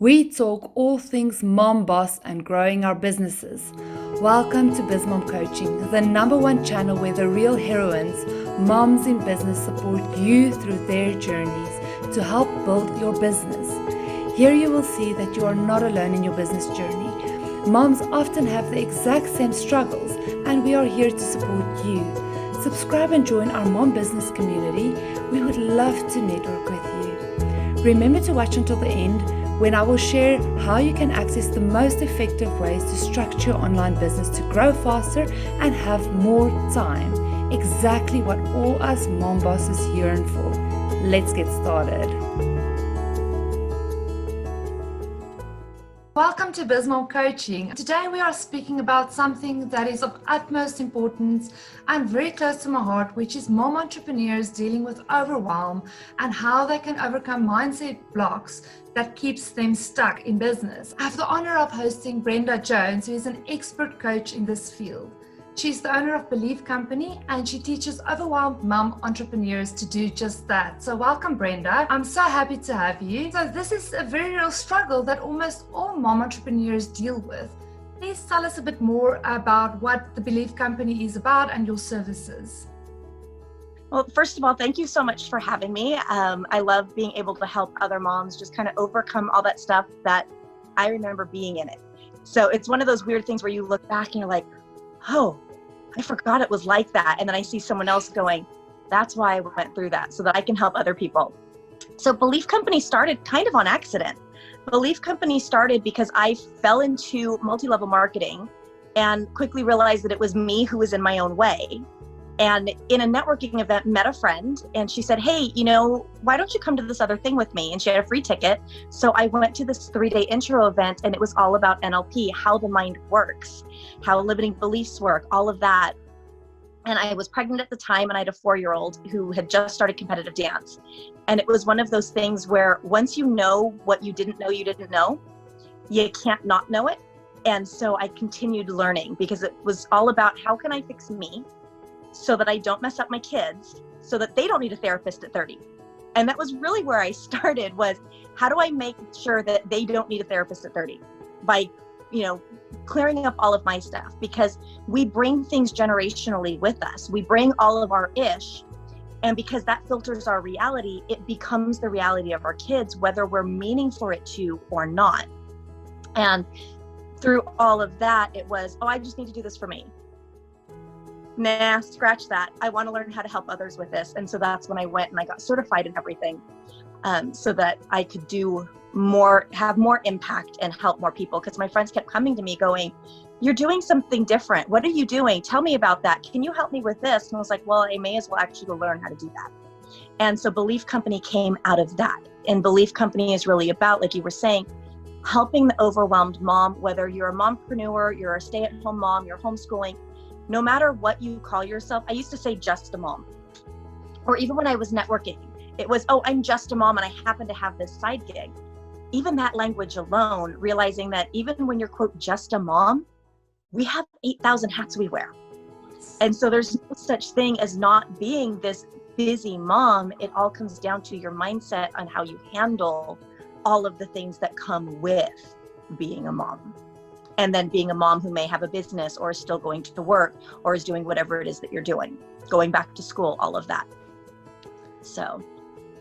We talk all things mom, boss, and growing our businesses. Welcome to BizMomCoaching, the #1 channel where the real heroines, moms in business, support you through their journeys to help build your business. Here you will see that you are not alone in your business journey. Moms often have the exact same struggles, and we are here to support you. Subscribe and join our mom business community. We would love to network with you. Remember to watch until the end, when I will share how you can access the most effective ways to structure your online business to grow faster and have more time. Exactly what all us mom bosses yearn for. Let's get started. Welcome to BizMomCoaching. Today we are speaking about something that is of utmost importance and very close to my heart, which is mom entrepreneurs dealing with overwhelm and how they can overcome mindset blocks that keeps them stuck in business. I have the honor of hosting Brenda Jones, who is an expert coach in this field. She's the owner of Believe Company, and she teaches overwhelmed mom entrepreneurs to do just that. So welcome, Brenda. I'm so happy to have you. So this is a very real struggle that almost all mom entrepreneurs deal with. Please tell us a bit more about what the Believe Company is about and your services. Well, first of all, thank you so much for having me. I love being able to help other moms just kind of overcome all that stuff that I remember being in it. So it's one of those weird things where you look back and you're like, oh, I forgot it was like that. And then I see someone else going, that's why I went through that, so that I can help other people. So Believe Company started kind of on accident. Believe Company started because I fell into multi-level marketing and quickly realized that it was me who was in my own way. And in a networking event, met a friend, and she said, hey, why don't you come to this other thing with me? And she had a free ticket. So I went to this 3-day intro event, and it was all about NLP, how the mind works, how limiting beliefs work, all of that. And I was pregnant at the time, and I had a 4-year-old who had just started competitive dance. And it was one of those things where once you know what you didn't know, you can't not know it. And so I continued learning, because it was all about how can I fix me so that I don't mess up my kids, so that they don't need a therapist at 30. And that was really where I started, was how do I make sure that they don't need a therapist at 30? By, clearing up all of my stuff, because we bring things generationally with us. We bring all of our ish, and because that filters our reality, it becomes the reality of our kids, whether we're meaning for it to or not. And through all of that, it was, I just need to do this for me. Nah, scratch that. I want to learn how to help others with this. And so that's when I went and I got certified in everything, so that I could do more, have more impact and help more people. Because my friends kept coming to me going, you're doing something different. What are you doing? Tell me about that. Can you help me with this? And I was like, well, I may as well actually go learn how to do that. And so Believe Company came out of that. And Believe Company is really about, like you were saying, helping the overwhelmed mom, whether you're a mompreneur, you're a stay-at-home mom, you're homeschooling, no matter what you call yourself. I used to say just a mom. Or even when I was networking, it was, I'm just a mom and I happen to have this side gig. Even that language alone, realizing that even when you're, quote, just a mom, we have 8,000 hats we wear. And so there's no such thing as not being this busy mom. It all comes down to your mindset on how you handle all of the things that come with being a mom. And then being a mom who may have a business or is still going to work or is doing whatever it is that you're doing, going back to school, all of that. So.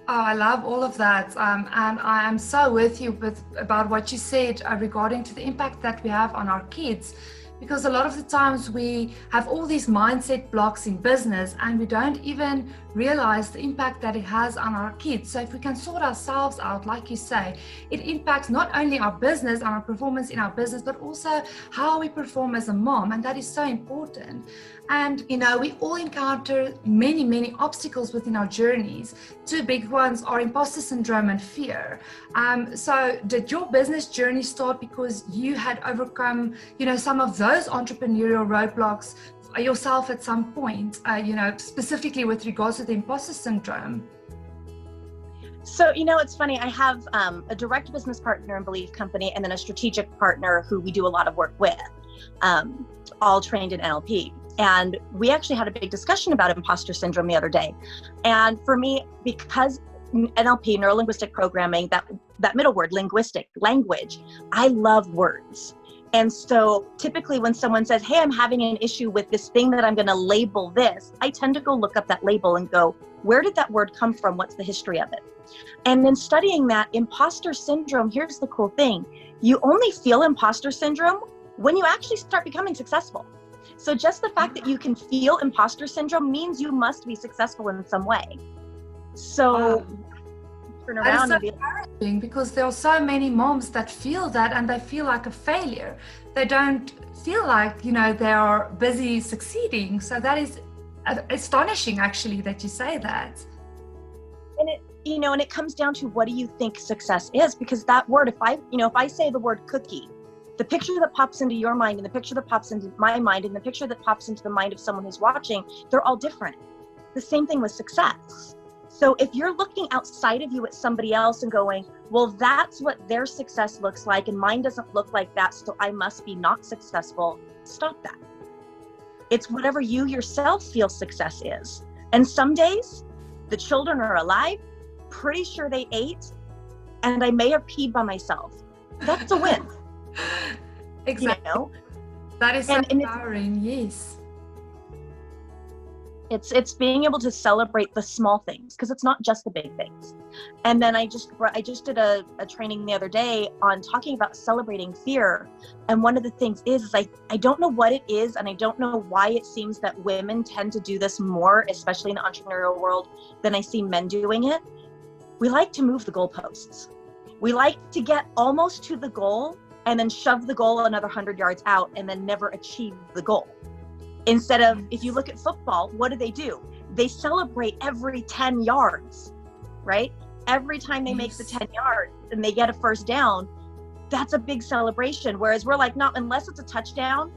Oh, I love all of that. And I am so with you about what you said regarding to the impact that we have on our kids. Because a lot of the times we have all these mindset blocks in business and we don't even realize the impact that it has on our kids. So if we can sort ourselves out, like you say, it impacts not only our business and our performance in our business, but also how we perform as a mom. And that is so important. And, we all encounter many, many obstacles within our journeys. 2 big ones are imposter syndrome and fear. So did your business journey start because you had overcome, some of those entrepreneurial roadblocks yourself at some point, specifically with regards to the imposter syndrome? So, it's funny. I have a direct business partner in Believe Company and then a strategic partner who we do a lot of work with, all trained in NLP. And we actually had a big discussion about imposter syndrome the other day. And for me, because NLP, neuro-linguistic programming, that middle word, linguistic, language. I love words. And so typically when someone says, hey, I'm having an issue with this thing that I'm going to label this, I tend to go look up that label and go, where did that word come from? What's the history of it? And then studying that imposter syndrome, here's the cool thing. You only feel imposter syndrome when you actually start becoming successful. So just the fact that you can feel imposter syndrome means you must be successful in some way. So turn around and be encouraging, because there are so many moms that feel that and they feel like a failure. They don't feel like, they are busy succeeding. So that is astonishing, actually, that you say that. And it comes down to, what do you think success is? Because that word, if I say the word cookie, the picture that pops into your mind and the picture that pops into my mind and the picture that pops into the mind of someone who's watching, they're all different. The same thing with success. So if you're looking outside of you at somebody else and going, well, that's what their success looks like and mine doesn't look like that, so I must be not successful, stop that. It's whatever you yourself feel success is. And some days the children are alive, pretty sure they ate, and I may have peed by myself. That's a win. Exactly. That is so empowering. Yes. It's being able to celebrate the small things, because it's not just the big things. And then I just did a training the other day on talking about celebrating fear. And one of the things is I don't know what it is, and I don't know why it seems that women tend to do this more, especially in the entrepreneurial world, than I see men doing it. We like to move the goalposts. We like to get almost to the goal and then shove the goal another 100 yards out and then never achieve the goal. Instead of, if you look at football, what do? They celebrate every 10 yards, right? Every time they make the 10 yards and they get a first down, that's a big celebration. Whereas we're like, not unless it's a touchdown.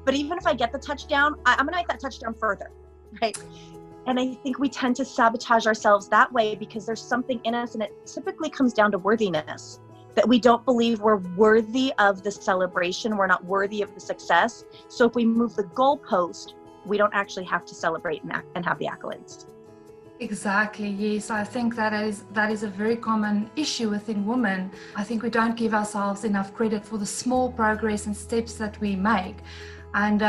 But even if I get the touchdown, I'm gonna make that touchdown further, right? And I think we tend to sabotage ourselves that way because there's something in us, and it typically comes down to worthiness. That we don't believe we're worthy of the celebration, we're not worthy of the success. So if we move the goalpost, we don't actually have to celebrate and have the accolades. Exactly, yes. I think that is a very common issue within women. I think we don't give ourselves enough credit for the small progress and steps that we make. And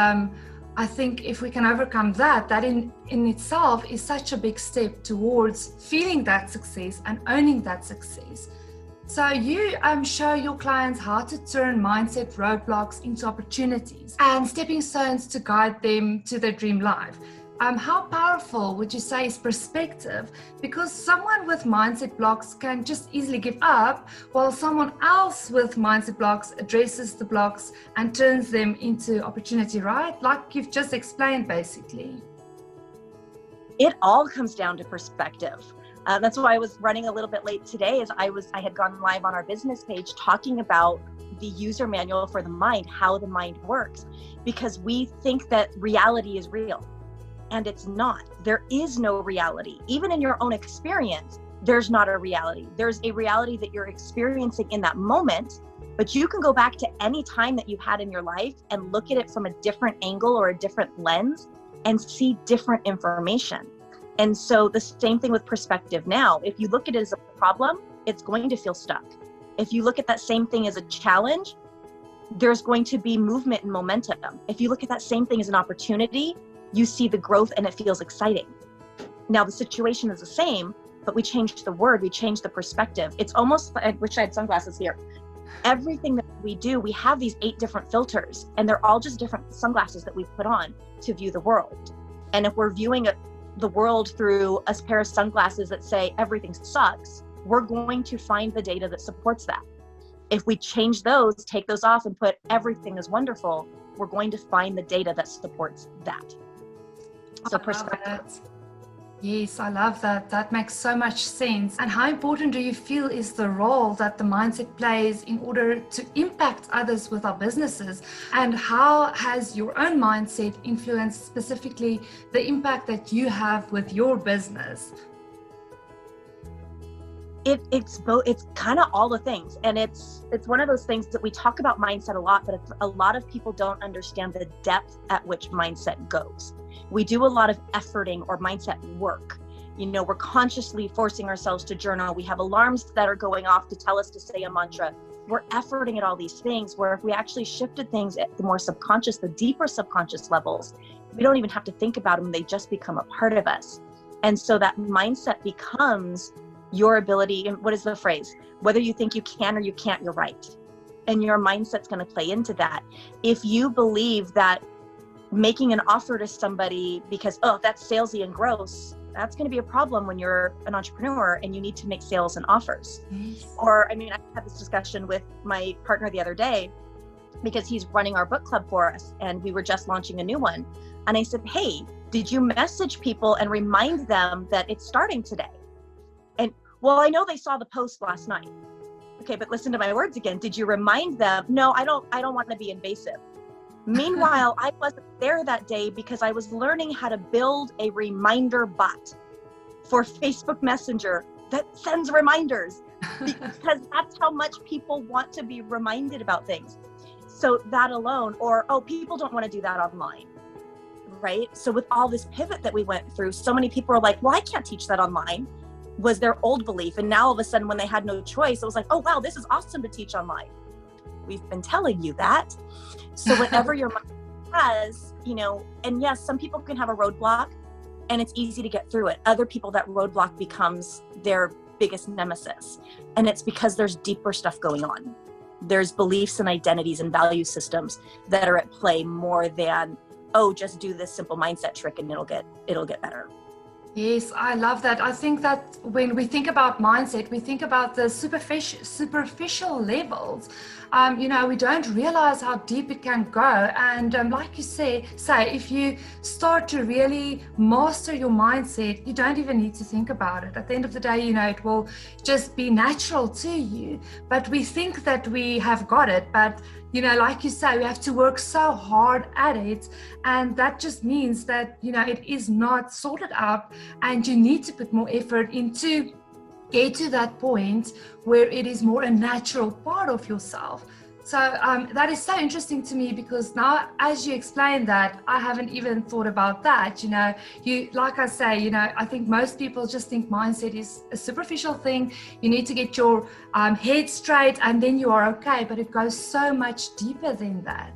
I think if we can overcome that in itself is such a big step towards feeling that success and owning that success. So you show your clients how to turn mindset roadblocks into opportunities and stepping stones to guide them to their dream life. How powerful would you say is perspective? Because someone with mindset blocks can just easily give up, while someone else with mindset blocks addresses the blocks and turns them into opportunity, right? Like you've just explained, basically. It all comes down to perspective. That's why I was running a little bit late today, as I had gone live on our business page talking about the user manual for the mind, how the mind works, because we think that reality is real, and it's not. There is no reality. Even in your own experience, there's not a reality. There's a reality that you're experiencing in that moment, but you can go back to any time that you've had in your life and look at it from a different angle or a different lens and see different information. And so the same thing with perspective now. If you look at it as a problem, it's going to feel stuck. If you look at that same thing as a challenge, there's going to be movement and momentum. If you look at that same thing as an opportunity, you see the growth and it feels exciting. Now the situation is the same, but we changed the word, we changed the perspective. It's almost, I wish I had sunglasses here. Everything that we do, we have these 8 different filters, and they're all just different sunglasses that we put on to view the world. And if we're viewing the world through a pair of sunglasses that say everything sucks, we're going to find the data that supports that. If we change those, take those off and put everything is wonderful, we're going to find the data that supports that. So perspective. Yes, I love that. That makes so much sense. And how important do you feel is the role that the mindset plays in order to impact others with our businesses? And how has your own mindset influenced specifically the impact that you have with your business? It's both. It's kind of all the things, and it's one of those things that we talk about mindset a lot, but a lot of people don't understand the depth at which mindset goes. We do a lot of efforting or mindset work, We're consciously forcing ourselves to journal. We have alarms that are going off to tell us to say a mantra. We're efforting at all these things, where if we actually shifted things at the more subconscious, the deeper subconscious levels, we don't even have to think about them. They just become a part of us. And so that mindset becomes your ability. And what is the phrase? Whether you think you can or you can't, you're right. And your mindset's going to play into that. If you believe that making an offer to somebody because, oh, that's salesy and gross, that's going to be a problem when you're an entrepreneur and you need to make sales and offers. Yes. Or, I had this discussion with my partner the other day because he's running our book club for us and we were just launching a new one. And I said, hey, did you message people and remind them that it's starting today? And, well, I know they saw the post last night. Okay, but listen to my words again. Did you remind them? No, I don't want to be invasive. Meanwhile, I wasn't there that day because I was learning how to build a reminder bot for Facebook Messenger that sends reminders, because that's how much people want to be reminded about things. So that alone, or, oh, people don't want to do that online, right? So with all this pivot that we went through, so many people are like, well, I can't teach that online, was their old belief. And now all of a sudden when they had no choice, it was like, oh, wow, this is awesome to teach online. We've been telling you that. So whatever your mind has, and yes, some people can have a roadblock and it's easy to get through it. Other people, that roadblock becomes their biggest nemesis. And it's because there's deeper stuff going on. There's beliefs and identities and value systems that are at play more than, oh, just do this simple mindset trick and it'll get better. Yes, I love that. I think that when we think about mindset, we think about the superficial levels. We don't realize how deep it can go. And like you say, if you start to really master your mindset, you don't even need to think about it. At the end of the day, it will just be natural to you. But we think that we have got it. But like you say, we have to work so hard at it. And that just means that, it is not sorted out and you need to put more effort into get to that point where it is more a natural part of yourself. So that is so interesting to me, because now as you explain that, I haven't even thought about that. Like I say, I think most people just think mindset is a superficial thing. You need to get your head straight and then you are okay, but it goes so much deeper than that.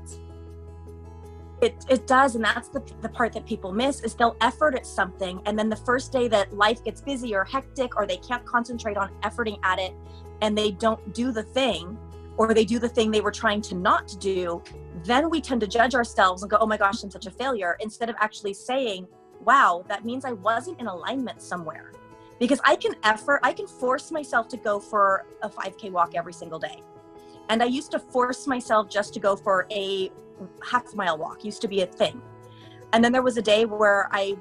It does, and that's the part that people miss, is they'll effort at something, and then the first day that life gets busy or hectic, or they can't concentrate on efforting at it, and they don't do the thing, or they do the thing they were trying to not do, then we tend to judge ourselves and go, oh my gosh, I'm such a failure, instead of actually saying, wow, that means I wasn't in alignment somewhere. Because I can force myself to go for a 5K walk every single day. And I used to force myself just to go for a half-mile walk, used to be a thing. And then there was a day where I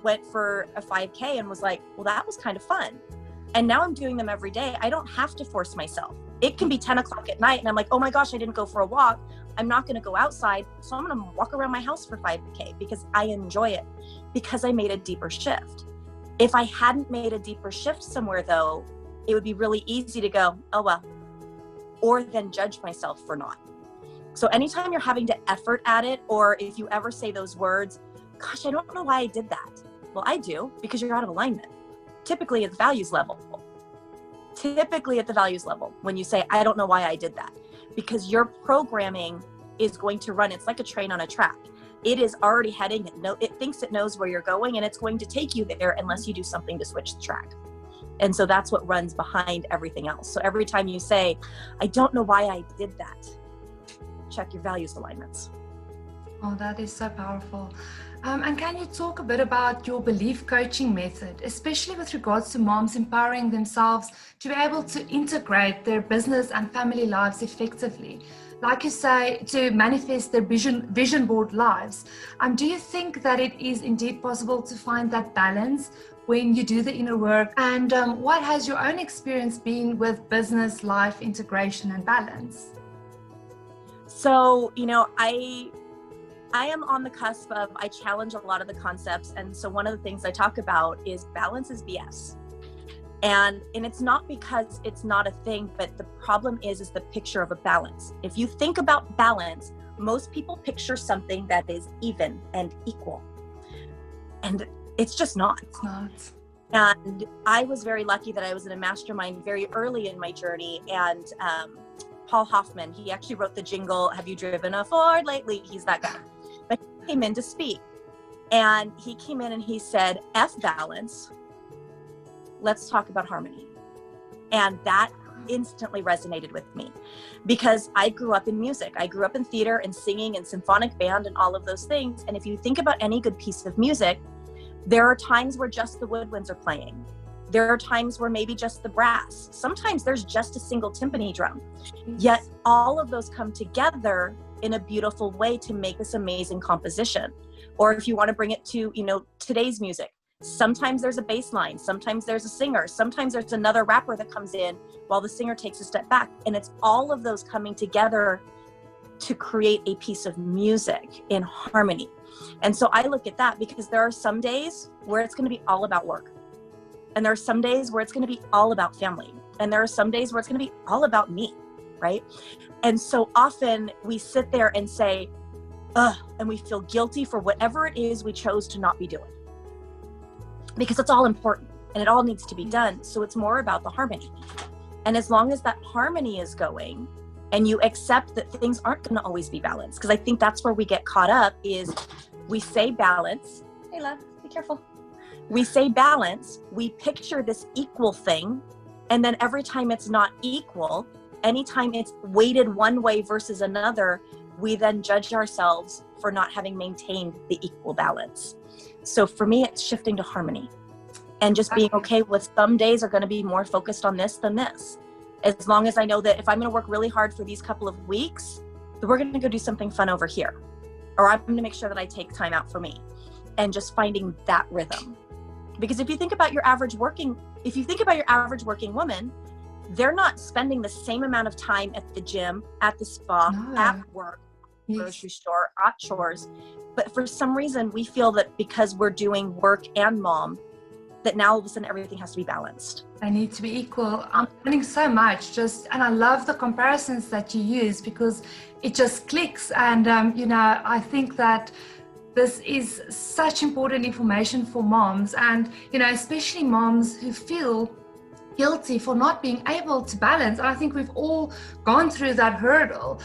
went for a 5K and was like, well, that was kind of fun. And now I'm doing them every day. I don't have to force myself. It can be 10 o'clock at night and I'm like, oh my gosh, I didn't go for a walk. I'm not going to go outside. So I'm going to walk around my house for 5K because I enjoy it, because I made a deeper shift. If I hadn't made a deeper shift somewhere though, it would be really easy to go, oh well, or then judge myself for not. So anytime you're having to effort at it, or if you ever say those words, gosh, I don't know why I did that. Well, I do, because you're out of alignment. Typically at the values level. When you say, I don't know why I did that. Because your programming is going to run, it's like a train on a track. It is already heading, it thinks it knows where you're going, and it's going to take you there unless you do something to switch the track. And so that's what runs behind everything else. So every time you say, I don't know why I did that, check your values alignments. Oh, that is so powerful. And can you talk a bit about your belief coaching method, especially with regards to moms empowering themselves to be able to integrate their business and family lives effectively? Like you say, to manifest their vision board lives. Do you think that it is indeed possible to find that balance when you do the inner work? And what has your own experience been with business life integration and balance? So, I am on the cusp of, I challenge a lot of the concepts. And so one of the things I talk about is balance is BS. And it's not because it's not a thing, but the problem is the picture of a balance. If you think about balance, most people picture something that is even and equal. And it's just not. It's not. And I was very lucky that I was in a mastermind very early in my journey. And Paul Hoffman, he actually wrote the jingle, "Have you driven a Ford lately?" He's that guy. But he came in to speak. And he came in and he said, "F balance, let's talk about harmony." And that instantly resonated with me because I grew up in music. I grew up in theater and singing and symphonic band and all of those things. And if you think about any good piece of music, there are times where just the woodwinds are playing. There are times where maybe just the brass. Sometimes there's just a single timpani drum. Yet all of those come together in a beautiful way to make this amazing composition. Or if you want to bring it to, today's music, sometimes there's a bass line, sometimes there's a singer, sometimes there's another rapper that comes in while the singer takes a step back. And it's all of those coming together to create a piece of music in harmony. And so I look at that because there are some days where it's going to be all about work. And there are some days where it's going to be all about family. And there are some days where it's going to be all about me, right? And so often we sit there and say, ugh, and we feel guilty for whatever it is we chose to not be doing. Because it's all important and it all needs to be done. So it's more about the harmony. And as long as that harmony is going and you accept that things aren't going to always be balanced, because I think that's where we get caught up is we say balance. Hey, love, be careful. We say balance, we picture this equal thing. And then every time it's not equal, anytime it's weighted one way versus another, we then judge ourselves for not having maintained the equal balance. So for me, it's shifting to harmony and just being okay with some days are going to be more focused on this than this. As long as I know that if I'm going to work really hard for these couple of weeks, then we're going to go do something fun over here. Or I'm going to make sure that I take time out for me and just finding that rhythm. Because if you think about your average working woman, they're not spending the same amount of time at the gym, at the spa, at work, grocery store, at chores. But for some reason, we feel that because we're doing work and mom, that now all of a sudden everything has to be balanced. They need to be equal. I'm learning so much and I love the comparisons that you use because it just clicks. And, I think that this is such important information for moms and, especially moms who feel guilty for not being able to balance. I think we've all gone through that hurdle.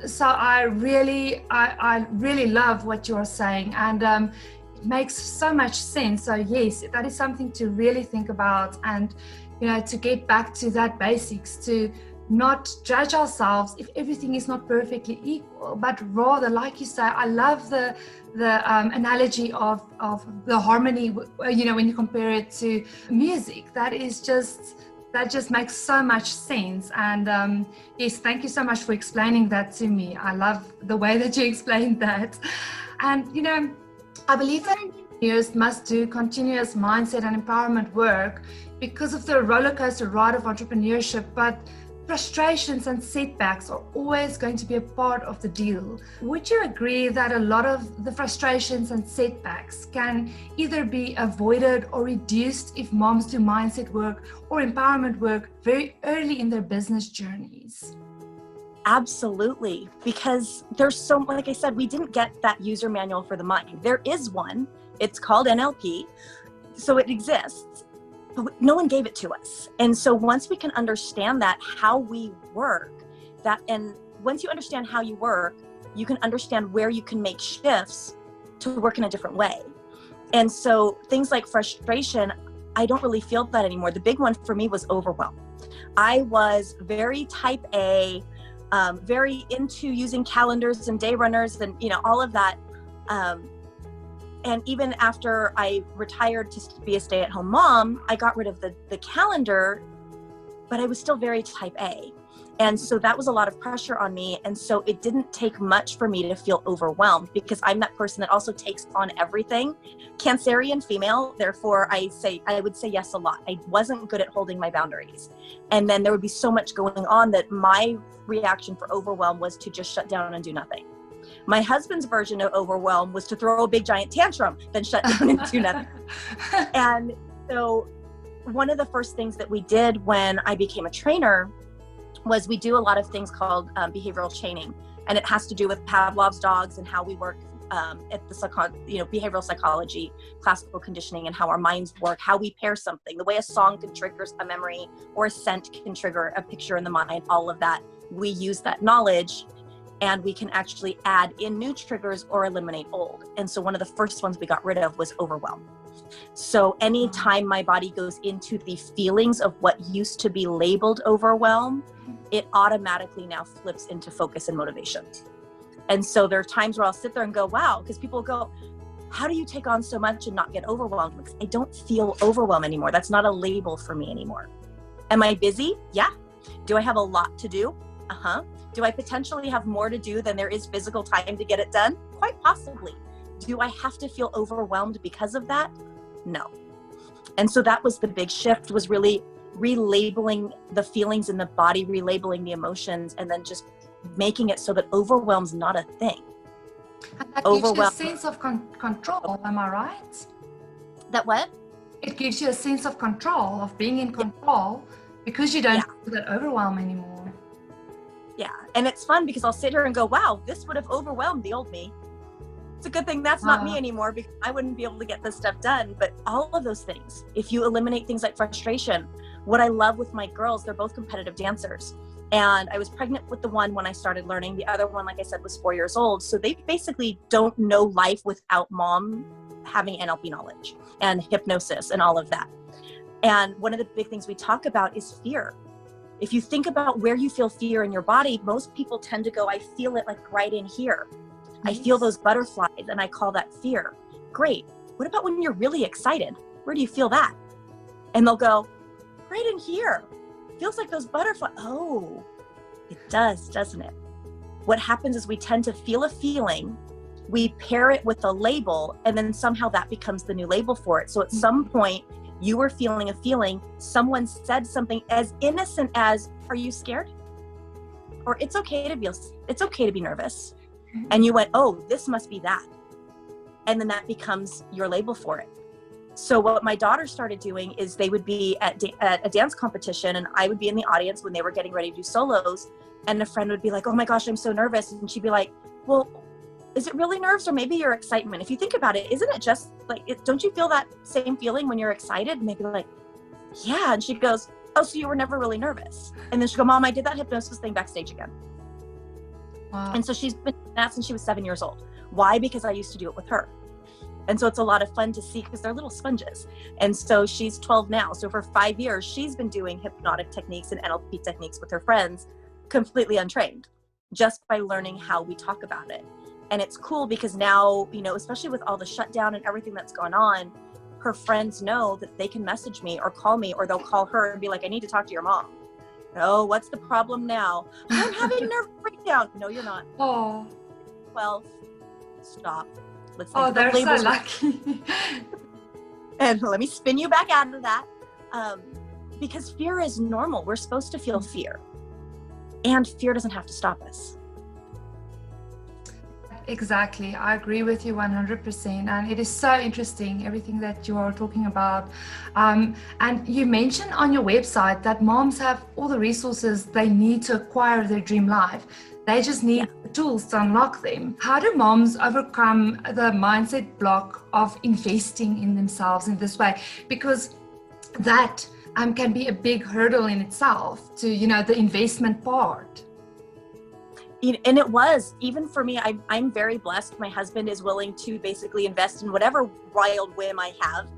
So I really love what you're saying and it makes so much sense. So yes, that is something to really think about and, to get back to that basics, to not judge ourselves if everything is not perfectly equal, but rather, like you say, I love the analogy of the harmony, when you compare it to music. That just makes so much sense. And yes, thank you so much for explaining that to me. I love the way that you explained that. And, I believe that entrepreneurs must do continuous mindset and empowerment work because of the roller coaster ride of entrepreneurship, but frustrations and setbacks are always going to be a part of the deal. Would you agree that a lot of the frustrations and setbacks can either be avoided or reduced if moms do mindset work or empowerment work very early in their business journeys? Absolutely, because there's like I said, we didn't get that user manual for the mind. There is one, it's called NLP, so it exists. But no one gave it to us. And so once we can understand how we work, and once you understand how you work, you can understand where you can make shifts to work in a different way. And so things like frustration, I don't really feel that anymore. The big one for me was overwhelm. I was very type A, very into using calendars and day runners and, all of that. And even after I retired to be a stay-at-home mom, I got rid of the calendar, but I was still very type A. And so that was a lot of pressure on me. And so it didn't take much for me to feel overwhelmed because I'm that person that also takes on everything. Cancerian female, therefore I would say yes a lot. I wasn't good at holding my boundaries. And then there would be so much going on that my reaction for overwhelm was to just shut down and do nothing. My husband's version of overwhelm was to throw a big giant tantrum, then shut down and do nothing. And so one of the first things that we did when I became a trainer was we do a lot of things called behavioral chaining. And it has to do with Pavlov's dogs and how we work at the behavioral psychology, classical conditioning, and how our minds work, how we pair something, the way a song can trigger a memory or a scent can trigger a picture in the mind, all of that. We use that knowledge and we can actually add in new triggers or eliminate old. And so one of the first ones we got rid of was overwhelm. So anytime my body goes into the feelings of what used to be labeled overwhelm, it automatically now flips into focus and motivation. And so there are times where I'll sit there and go, wow, because people go, how do you take on so much and not get overwhelmed? Because I don't feel overwhelmed anymore. That's not a label for me anymore. Am I busy? Yeah. Do I have a lot to do? Uh-huh. Do I potentially have more to do than there is physical time to get it done? Quite possibly. Do I have to feel overwhelmed because of that? No. And so that was the big shift, was really relabeling the feelings in the body, relabeling the emotions, and then just making it so that overwhelm's not a thing. And that gives you a sense of control, am I right? That what? It gives you a sense of control, of being in control, because you don't feel that overwhelm anymore. Yeah, and it's fun because I'll sit here and go, wow, this would have overwhelmed the old me. It's a good thing that's not me anymore, because I wouldn't be able to get this stuff done. But all of those things, if you eliminate things like frustration, what I love with my girls, they're both competitive dancers. And I was pregnant with the one when I started learning. The other one, like I said, was 4 years old. So they basically don't know life without mom having NLP knowledge and hypnosis and all of that. And one of the big things we talk about is fear. If you think about where you feel fear in your body, most people tend to go, I feel it like right in here. I feel those butterflies and I call that fear. Great. What about when you're really excited? Where do you feel that? And they'll go, right in here. Feels like those butterflies. Oh, it does, doesn't it? What happens is we tend to feel a feeling, we pair it with a label, and then somehow that becomes the new label for it. So at some point, you were feeling a feeling, someone said something as innocent as, are you scared? Or it's okay to be nervous. And you went, oh, this must be that. And then that becomes your label for it. So what my daughter started doing is they would be at a dance competition, and I would be in the audience when they were getting ready to do solos, and a friend would be like, oh my gosh, I'm so nervous. And she'd be like, well, is it really nerves or maybe your excitement? If you think about it, isn't it just like, don't you feel that same feeling when you're excited? And they'd be like, yeah. And she goes, oh, so you were never really nervous. And then she'd go, Mom, I did that hypnosis thing backstage again. Wow. And so she's been doing that since she was 7 years old. Why? Because I used to do it with her. And so it's a lot of fun to see because they're little sponges. And so she's 12 now. So for 5 years, she's been doing hypnotic techniques and NLP techniques with her friends, completely untrained, just by learning how we talk about it. And it's cool because now, especially with all the shutdown and everything that's gone on, her friends know that they can message me or call me, or they'll call her and be like, I need to talk to your mom. Oh, what's the problem now? I'm having a nervous breakdown. No, you're not. Oh. 12. Stop. Let's think they're so lucky. And let me spin you back out of that. Because fear is normal. We're supposed to feel fear. And fear doesn't have to stop us. Exactly. I agree with you 100%. And it is so interesting, everything that you are talking about. And you mentioned on your website that moms have all the resources they need to acquire their dream life. They just need the tools to unlock them. How do moms overcome the mindset block of investing in themselves in this way? Because that can be a big hurdle in itself to, the investment part. And it was, even for me, I'm very blessed. My husband is willing to basically invest in whatever wild whim I have.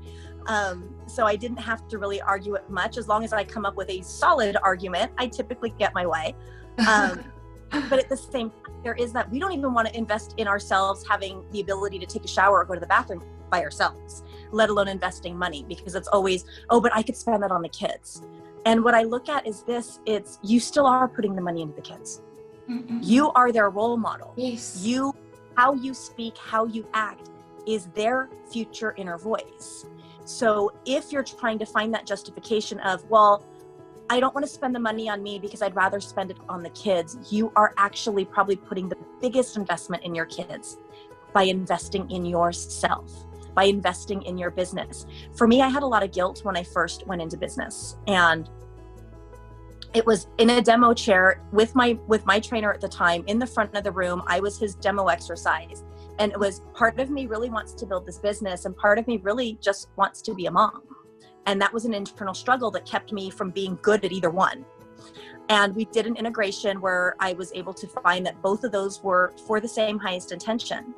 So I didn't have to really argue it much. As long as I come up with a solid argument, I typically get my way. But at the same time, there is that we don't even want to invest in ourselves having the ability to take a shower or go to the bathroom by ourselves, let alone investing money, because it's always, oh, but I could spend that on the kids. And what I look at is this, you still are putting the money into the kids. Mm-mm. You are their role model. Yes. How you speak, how you act is their future inner voice. So if you're trying to find that justification of, well, I don't want to spend the money on me because I'd rather spend it on the kids, you are actually probably putting the biggest investment in your kids by investing in yourself, by investing in your business. For me, I had a lot of guilt when I first went into business, and it was in a demo chair with my trainer at the time in the front of the room. I was his demo exercise. And it was part of me really wants to build this business, and part of me really just wants to be a mom. And that was an internal struggle that kept me from being good at either one. And we did an integration where I was able to find that both of those were for the same highest intention.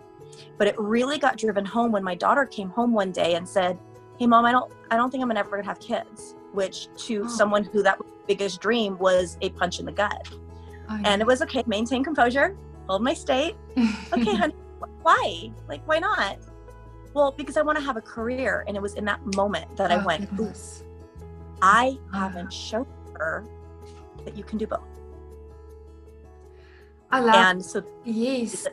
But it really got driven home when my daughter came home one day and said, "Hey mom, I don't think I'm ever gonna have kids," which to someone who that was the biggest dream was a punch in the gut. And it was okay, maintain composure, hold my state. Okay, honey, why? Like, why not? Well, because I want to have a career. And it was in that moment that I went, ooh, I haven't shown her that you can do both. I love, and so yes,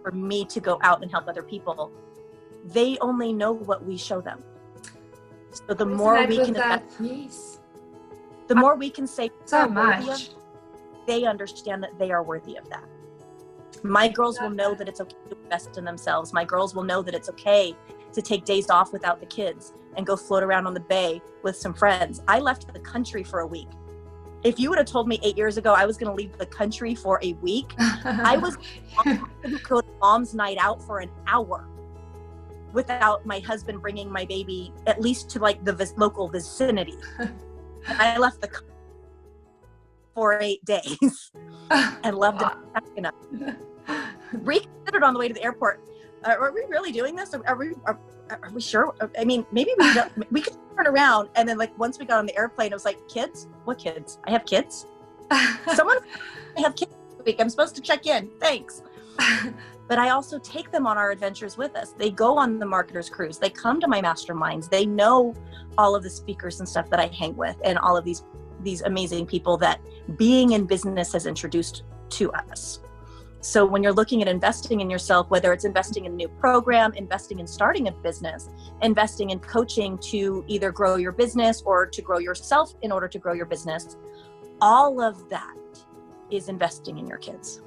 for me to go out and help other people, they only know what we show them. So the more we can invest, the more we can say so much, they understand that they are worthy of that. My girls will know that it's okay to invest in themselves. My girls will know that it's okay to take days off without the kids and go float around on the bay with some friends. I left the country for a week. If you would have told me 8 years ago I was going to leave the country for a week, I was going to go to mom's night out for an hour without my husband bringing my baby at least to like the local vicinity. I left the country for 8 days and loved it. Reconsidered on the way to the airport. Are we really doing this? Are we sure? I mean, maybe we could turn around. And then like, once we got on the airplane, it was like, kids? What kids? I have kids? I have kids this week. I'm supposed to check in. Thanks. But I also take them on our adventures with us. They go on the marketer's cruise. They come to my masterminds. They know all of the speakers and stuff that I hang with, and all of these amazing people that being in business has introduced to us. So when you're looking at investing in yourself, whether it's investing in a new program, investing in starting a business, investing in coaching to either grow your business or to grow yourself in order to grow your business, all of that is investing in your kids.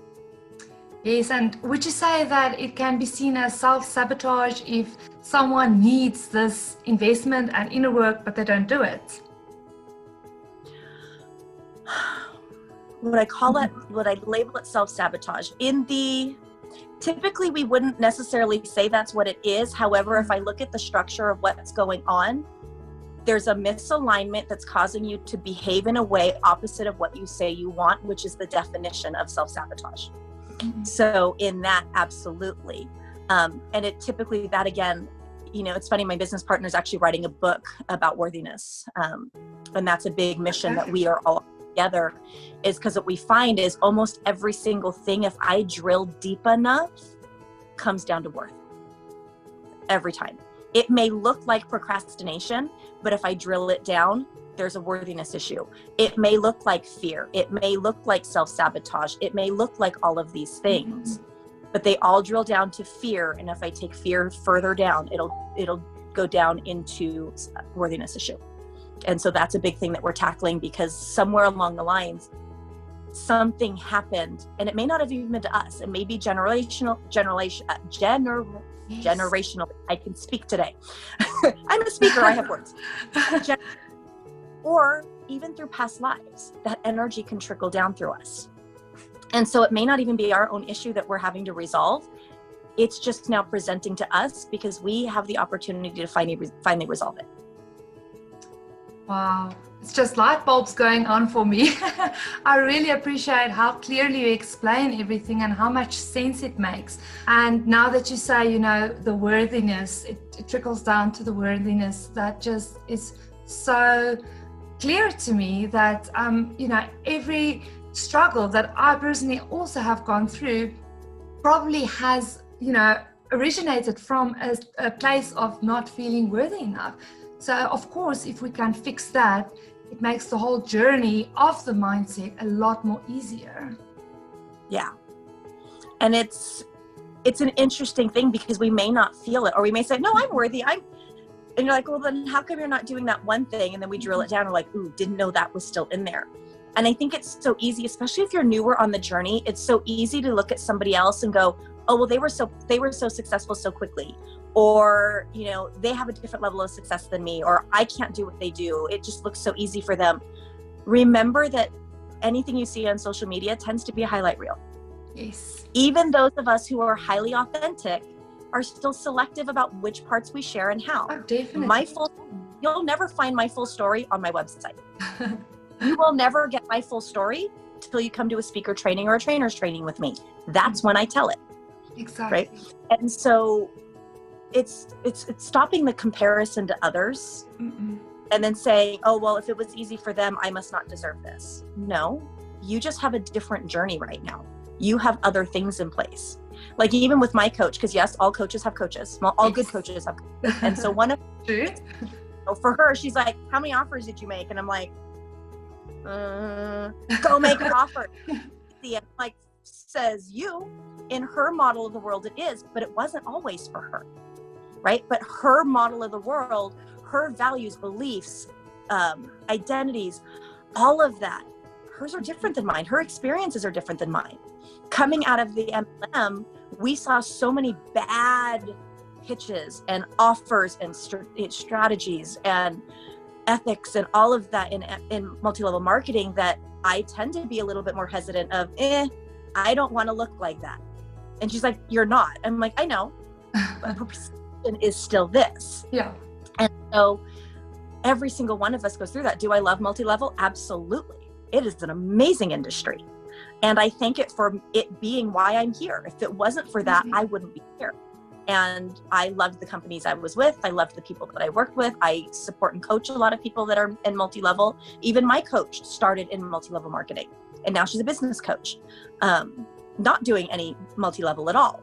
Yes, and would you say that it can be seen as self-sabotage if someone needs this investment and inner work, but they don't do it? What I label it self-sabotage. Typically we wouldn't necessarily say that's what it is. However, if I look at the structure of what's going on, there's a misalignment that's causing you to behave in a way opposite of what you say you want, which is the definition of self-sabotage. Mm-hmm. So in that, absolutely. And it typically, that again, it's funny, my business partner is actually writing a book about worthiness. And that's a big mission that we are all together, is because what we find is almost every single thing, if I drill deep enough, comes down to worth. Every time. It may look like procrastination, but if I drill it down, there's a worthiness issue. It may look like fear. It may look like self-sabotage. It may look like all of these things, but they all drill down to fear. And if I take fear further down, it'll go down into worthiness issue. And so that's a big thing that we're tackling, because somewhere along the lines, something happened, and it may not have even been to us. It may be generational. I can speak today. I'm a speaker. I have words. Or even through past lives, that energy can trickle down through us. And so it may not even be our own issue that we're having to resolve. It's just now presenting to us because we have the opportunity to finally resolve it. Wow, it's just light bulbs going on for me. I really appreciate how clearly you explain everything and how much sense it makes. And now that you say, the worthiness, it trickles down to the worthiness, that just is so clear to me that, every struggle that I personally also have gone through probably has, originated from a place of not feeling worthy enough. So of course, if we can fix that, it makes the whole journey of the mindset a lot more easier. Yeah. And it's an interesting thing, because we may not feel it, or we may say, no, I'm worthy. And you're like, well, then how come you're not doing that one thing? And then we drill it down. We're like, ooh, didn't know that was still in there. And I think it's so easy, especially if you're newer on the journey, it's so easy to look at somebody else and go, oh, well, they were so successful so quickly. Or, they have a different level of success than me, or I can't do what they do. It just looks so easy for them. Remember that anything you see on social media tends to be a highlight reel. Yes. Even those of us who are highly authentic are still selective about which parts we share and how. Oh, definitely. You'll never find my full story on my website. You will never get my full story till you come to a speaker training or a trainer's training with me. That's when I tell it. Exactly. Right? And so it's stopping the comparison to others. Mm-mm. And then saying, oh, well, if it was easy for them, I must not deserve this. No, you just have a different journey right now. You have other things in place. Like even with my coach, because yes, all coaches have coaches. Well, all good coaches have coaches. And so one of for her, she's like, how many offers did you make? And I'm like, go make an offer. And like says you, in her model of the world it is, but it wasn't always for her, right? But her model of the world, her values, beliefs, identities, all of that, hers are different than mine. Her experiences are different than mine. Coming out of the MLM, we saw so many bad pitches and offers and strategies and ethics and all of that in multi-level marketing that I tend to be a little bit more hesitant of, I don't want to look like that. And she's like, you're not. I'm like, I know, but her perception is still this. Yeah. And so every single one of us goes through that. Do I love multi-level? Absolutely. It is an amazing industry. And I thank it for it being why I'm here. If it wasn't for that, I wouldn't be here. And I loved the companies I was with. I loved the people that I worked with. I support and coach a lot of people that are in multi-level. Even my coach started in multi-level marketing, and now she's a business coach, not doing any multi-level at all.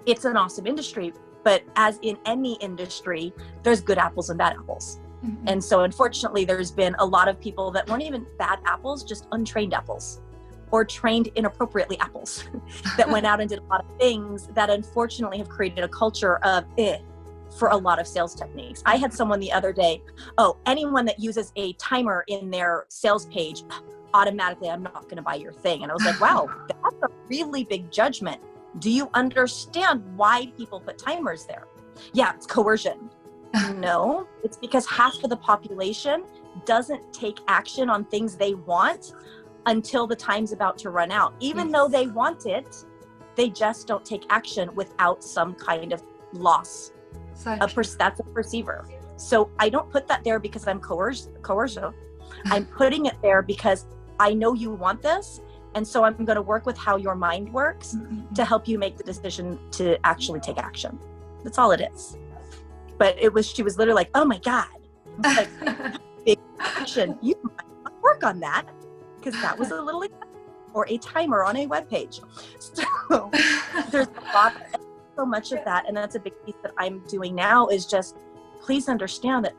It's an awesome industry, but as in any industry, there's good apples and bad apples. Mm-hmm. And so unfortunately, there's been a lot of people that weren't even bad apples, just untrained apples, or trained inappropriately apples that went out and did a lot of things that unfortunately have created a culture of for a lot of sales techniques. I had someone the other day, anyone that uses a timer in their sales page, automatically, I'm not going to buy your thing. And I was like, wow, that's a really big judgment. Do you understand why people put timers there? Yeah, it's coercion. No, it's because half of the population doesn't take action on things they want until the time's about to run out. Even though they want it, they just don't take action without some kind of loss. That's a perceiver. So I don't put that there because I'm coercive. I'm putting it there because I know you want this. And so I'm going to work with how your mind works to help you make the decision to actually take action. That's all it is. But she was literally like, oh my God. I was like, big action. You might work on that. Because that was a little or a timer on a web page. So there's so much of that. And that's a big piece that I'm doing now is just please understand that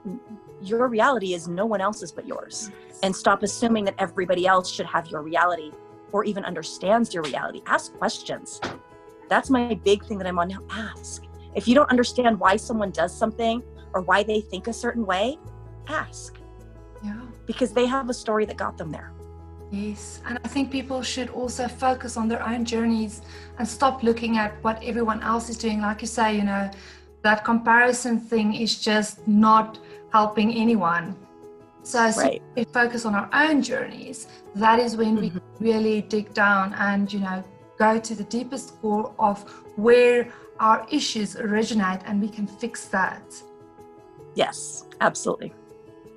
your reality is no one else's but yours. And stop assuming that everybody else should have your reality or even understands your reality. Ask questions. That's my big thing that I'm on now. Ask. If you don't understand why someone does something or why they think a certain way, ask. Yeah. Because they have a story that got them there. Yes, and I think people should also focus on their own journeys and stop looking at what everyone else is doing. Like you say, that comparison thing is just not helping anyone. So we focus on our own journeys. That is when we really dig down and, go to the deepest core of where our issues originate, and we can fix that. Yes, absolutely.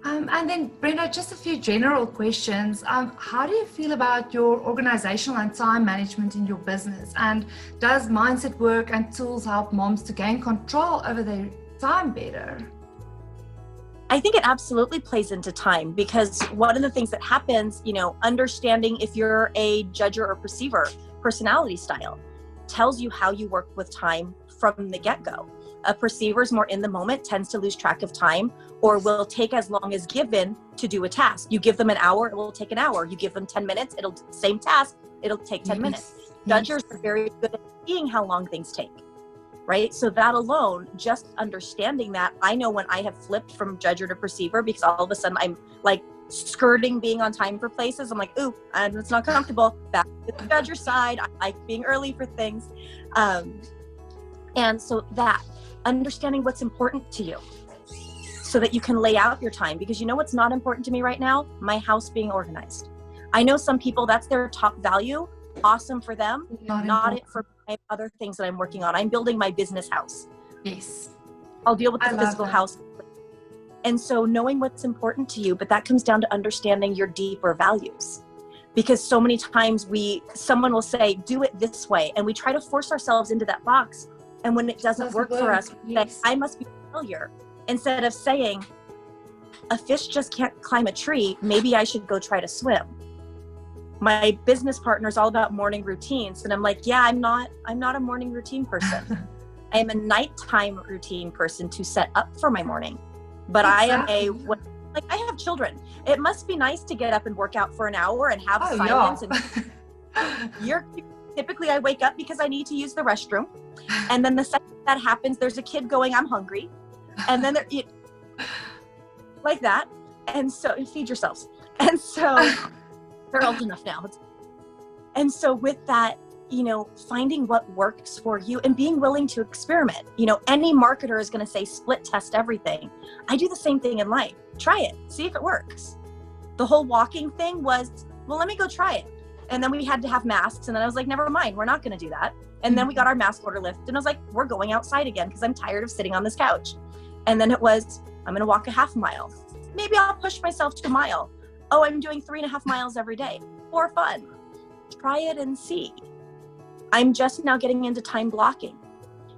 And then, Brenda, just a few general questions. How do you feel about your organizational and time management in your business? And does mindset work and tools help moms to gain control over their time better? I think it absolutely plays into time, because one of the things that happens, understanding if you're a judger or perceiver personality style tells you how you work with time from the get-go. A perceiver is more in the moment, tends to lose track of time, or will take as long as given to do a task. You give them an hour, it will take an hour. You give them 10 minutes, same task, it'll take 10 minutes. Judgers are very good at seeing how long things take, right? So that alone, just understanding that, I know when I have flipped from judger to perceiver, because all of a sudden I'm like skirting being on time for places. I'm like, ooh, and it's not comfortable. Back to the judger side. I like being early for things. And so that, understanding what's important to you so that you can lay out your time, because what's not important to me right now? My house being organized. I know some people, that's their top value. awesome for them, not it important. for my other things that I'm working on. I'm building my business house. Yes. I'll deal with the I love physical that. house. And so knowing what's important to you, but that comes down to understanding your deeper values. Because so many times someone will say, do it this way. And we try to force ourselves into that box. And when it doesn't work for us, we say, I must be a failure. Instead of saying, a fish just can't climb a tree, maybe I should go try to swim. My business partner is all about morning routines. And I'm like, yeah, I'm not a morning routine person. I am a nighttime routine person to set up for my morning. But exactly. I have children. It must be nice to get up and work out for an hour and have silence. Yeah. And typically I wake up because I need to use the restroom. And then the second that happens, there's a kid going, I'm hungry. And then like that. And so feed yourselves. And so they're old enough now. And so with that, finding what works for you and being willing to experiment. Any marketer is going to say split test everything. I do the same thing in life. Try it, see if it works. The whole walking thing was, well, let me go try it. And then we had to have masks. And then I was like, never mind, we're not going to do that. And then we got our mask order lifted. And I was like, we're going outside again because I'm tired of sitting on this couch. And then it was, I'm going to walk a half mile. Maybe I'll push myself to a mile. Oh, I'm doing 3.5 miles every day for fun. Try it and see. I'm just now getting into time blocking,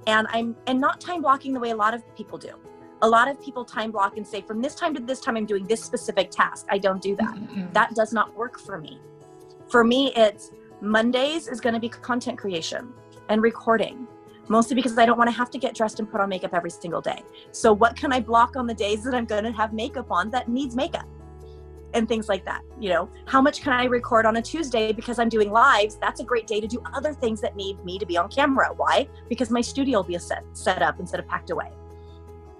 and not time blocking the way a lot of people do. A lot of people time block and say, from this time to this time, I'm doing this specific task. I don't do that. Mm-hmm. That does not work for me. For me, it's Mondays is going to be content creation and recording, mostly because I don't want to have to get dressed and put on makeup every single day. So what can I block on the days that I'm going to have makeup on that needs makeup? And things like that. How much can I record on a Tuesday because I'm doing lives? That's a great day to do other things that need me to be on camera. Why? Because my studio will be set up instead of packed away.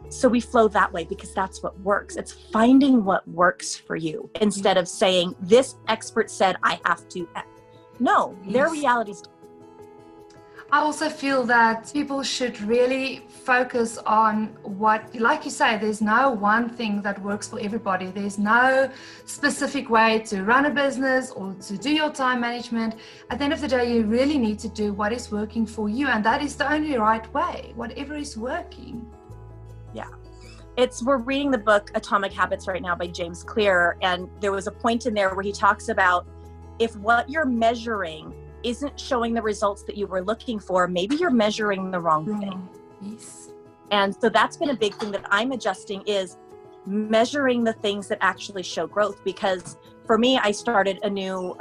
So we flow that way because that's what works. It's finding what works for you instead of saying, this expert said I have to. No, their realities. I also feel that people should really focus on what, like you say, there's no one thing that works for everybody. There's no specific way to run a business or to do your time management. At the end of the day, you really need to do what is working for you. And that is the only right way, whatever is working. Yeah. We're reading the book Atomic Habits right now by James Clear. And there was a point in there where he talks about if what you're measuring isn't showing the results that you were looking for, maybe you're measuring the wrong thing. Yes. And so that's been a big thing that I'm adjusting, is measuring the things that actually show growth. Because for me, I started a new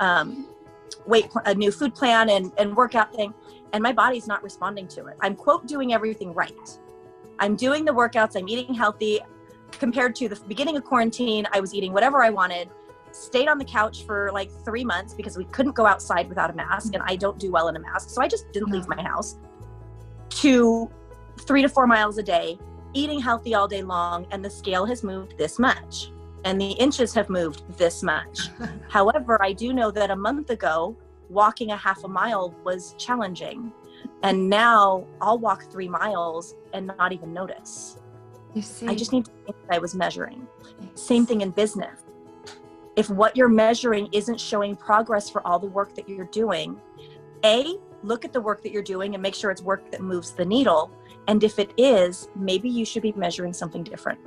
food plan and workout thing, and my body's not responding to it. I'm doing everything right. I'm doing the workouts, I'm eating healthy. Compared to the beginning of quarantine, I was eating whatever I wanted. Stayed on the couch for like 3 months because we couldn't go outside without a mask, and I don't do well in a mask. So I just didn't leave my house. To 3 to 4 miles a day, eating healthy all day long, and the scale has moved this much. And the inches have moved this much. However, I do know that a month ago, walking a half a mile was challenging. And now I'll walk 3 miles and not even notice. You see? I just need to think that I was measuring. Same thing in business. If what you're measuring isn't showing progress for all the work that you're doing, look at the work that you're doing and make sure it's work that moves the needle. And if it is, maybe you should be measuring something different.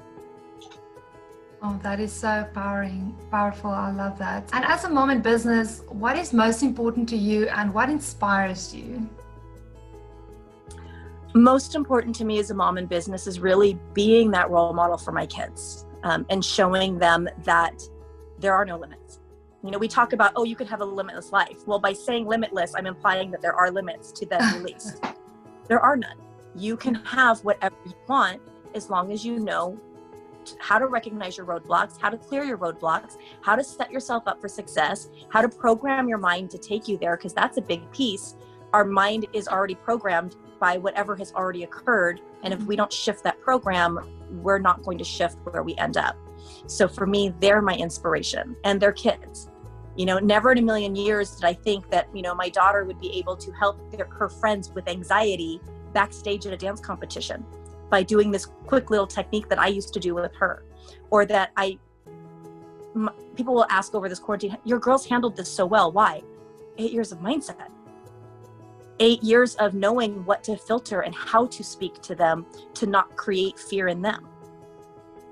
Oh, that is so powerful. I love that. And as a mom in business, what is most important to you and what inspires you? Most important to me as a mom in business is really being that role model for my kids, and showing them that there are no limits. We talk about, you could have a limitless life. Well, by saying limitless, I'm implying that there are limits to them at least. There are none. You can have whatever you want as long as you know how to recognize your roadblocks, how to clear your roadblocks, how to set yourself up for success, how to program your mind to take you there, because that's a big piece. Our mind is already programmed by whatever has already occurred. And if we don't shift that program, we're not going to shift where we end up. So for me, they're my inspiration, and they're kids. Never in a million years did I think that, my daughter would be able to help her friends with anxiety backstage at a dance competition by doing this quick little technique that I used to do with her. Or that people will ask over this quarantine, your girls handled this so well. Why? 8 years of mindset, 8 years of knowing what to filter and how to speak to them to not create fear in them,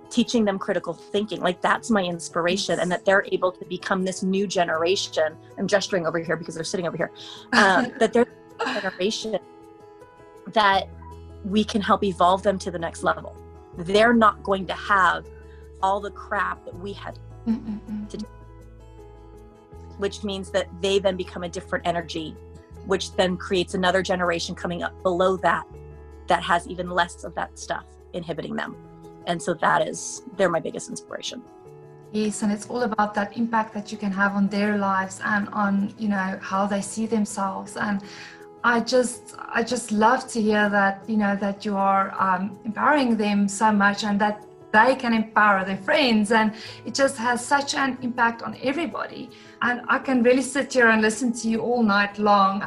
teaching them critical thinking. Like, that's my inspiration. And that they're able to become this new generation. I'm gesturing over here because they're sitting over here. That they're a generation that we can help evolve them to the next level. They're not going to have all the crap that we had to do, which means that they then become a different energy, which then creates another generation coming up below that has even less of that stuff inhibiting them. And so they're my biggest inspiration. Yes, and it's all about that impact that you can have on their lives and on, you know, how they see themselves. And I just love to hear that, you know, that you are empowering them so much and that they can empower their friends, and it just has such an impact on everybody. And I can really sit here and listen to you all night long.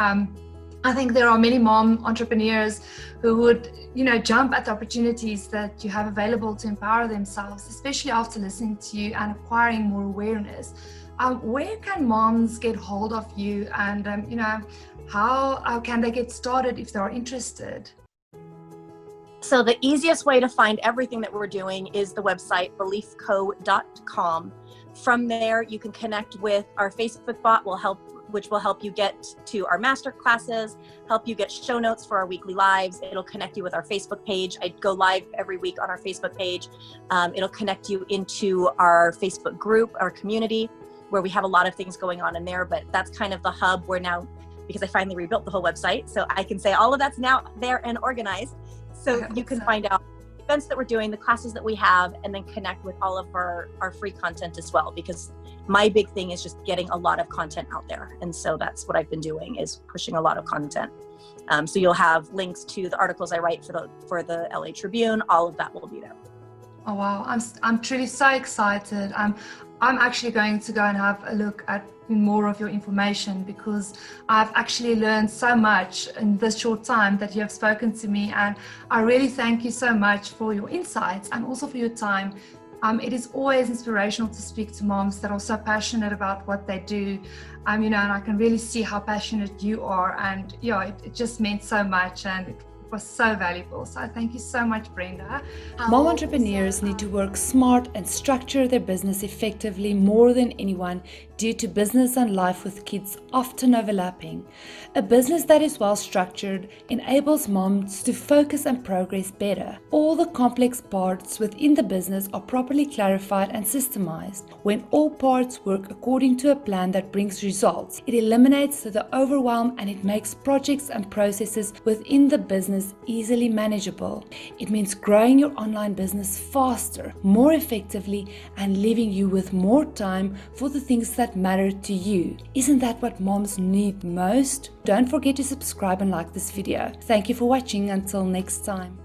I think there are many mom entrepreneurs who would, you know, jump at the opportunities that you have available to empower themselves, especially after listening to you and acquiring more awareness. Where can moms get hold of you, and you know, how can they get started if they are interested? So the easiest way to find everything that we're doing is the website beliefco.com. From there, you can connect with our Facebook bot, which will help you get to our master classes, help you get show notes for our weekly lives. It'll connect you with our Facebook page. I go live every week on our Facebook page. It'll connect you into our Facebook group, our community, where we have a lot of things going on in there, but that's kind of the hub where now, because I finally rebuilt the whole website, so I can say all of that's now there and organized. So you can find out events that we're doing, the classes that we have, and then connect with all of our free content as well, because my big thing is just getting a lot of content out there. And so that's what I've been doing, is pushing a lot of content. So you'll have links to the articles I write for the LA Tribune. All of that will be there. Oh wow, I'm truly so excited. I'm actually going to go and have a look at more of your information, because I've actually learned so much in this short time that you have spoken to me, and I really thank you so much for your insights and also for your time. It is always inspirational to speak to moms that are so passionate about what they do, you know, and I can really see how passionate you are, and yeah, it just meant so much, and it was so valuable. So thank you so much, Brenda. Mom entrepreneurs need to work smart and structure their business effectively more than anyone, due to business and life with kids often overlapping. A business that is well structured enables moms to focus and progress better. All the complex parts within the business are properly clarified and systemized. When all parts work according to a plan that brings results, it eliminates the overwhelm, and it makes projects and processes within the business easily manageable. It means growing your online business faster, more effectively, and leaving you with more time for the things that matter to you. Isn't that what moms need most? Don't forget to subscribe and like this video. Thank you for watching. Until next time.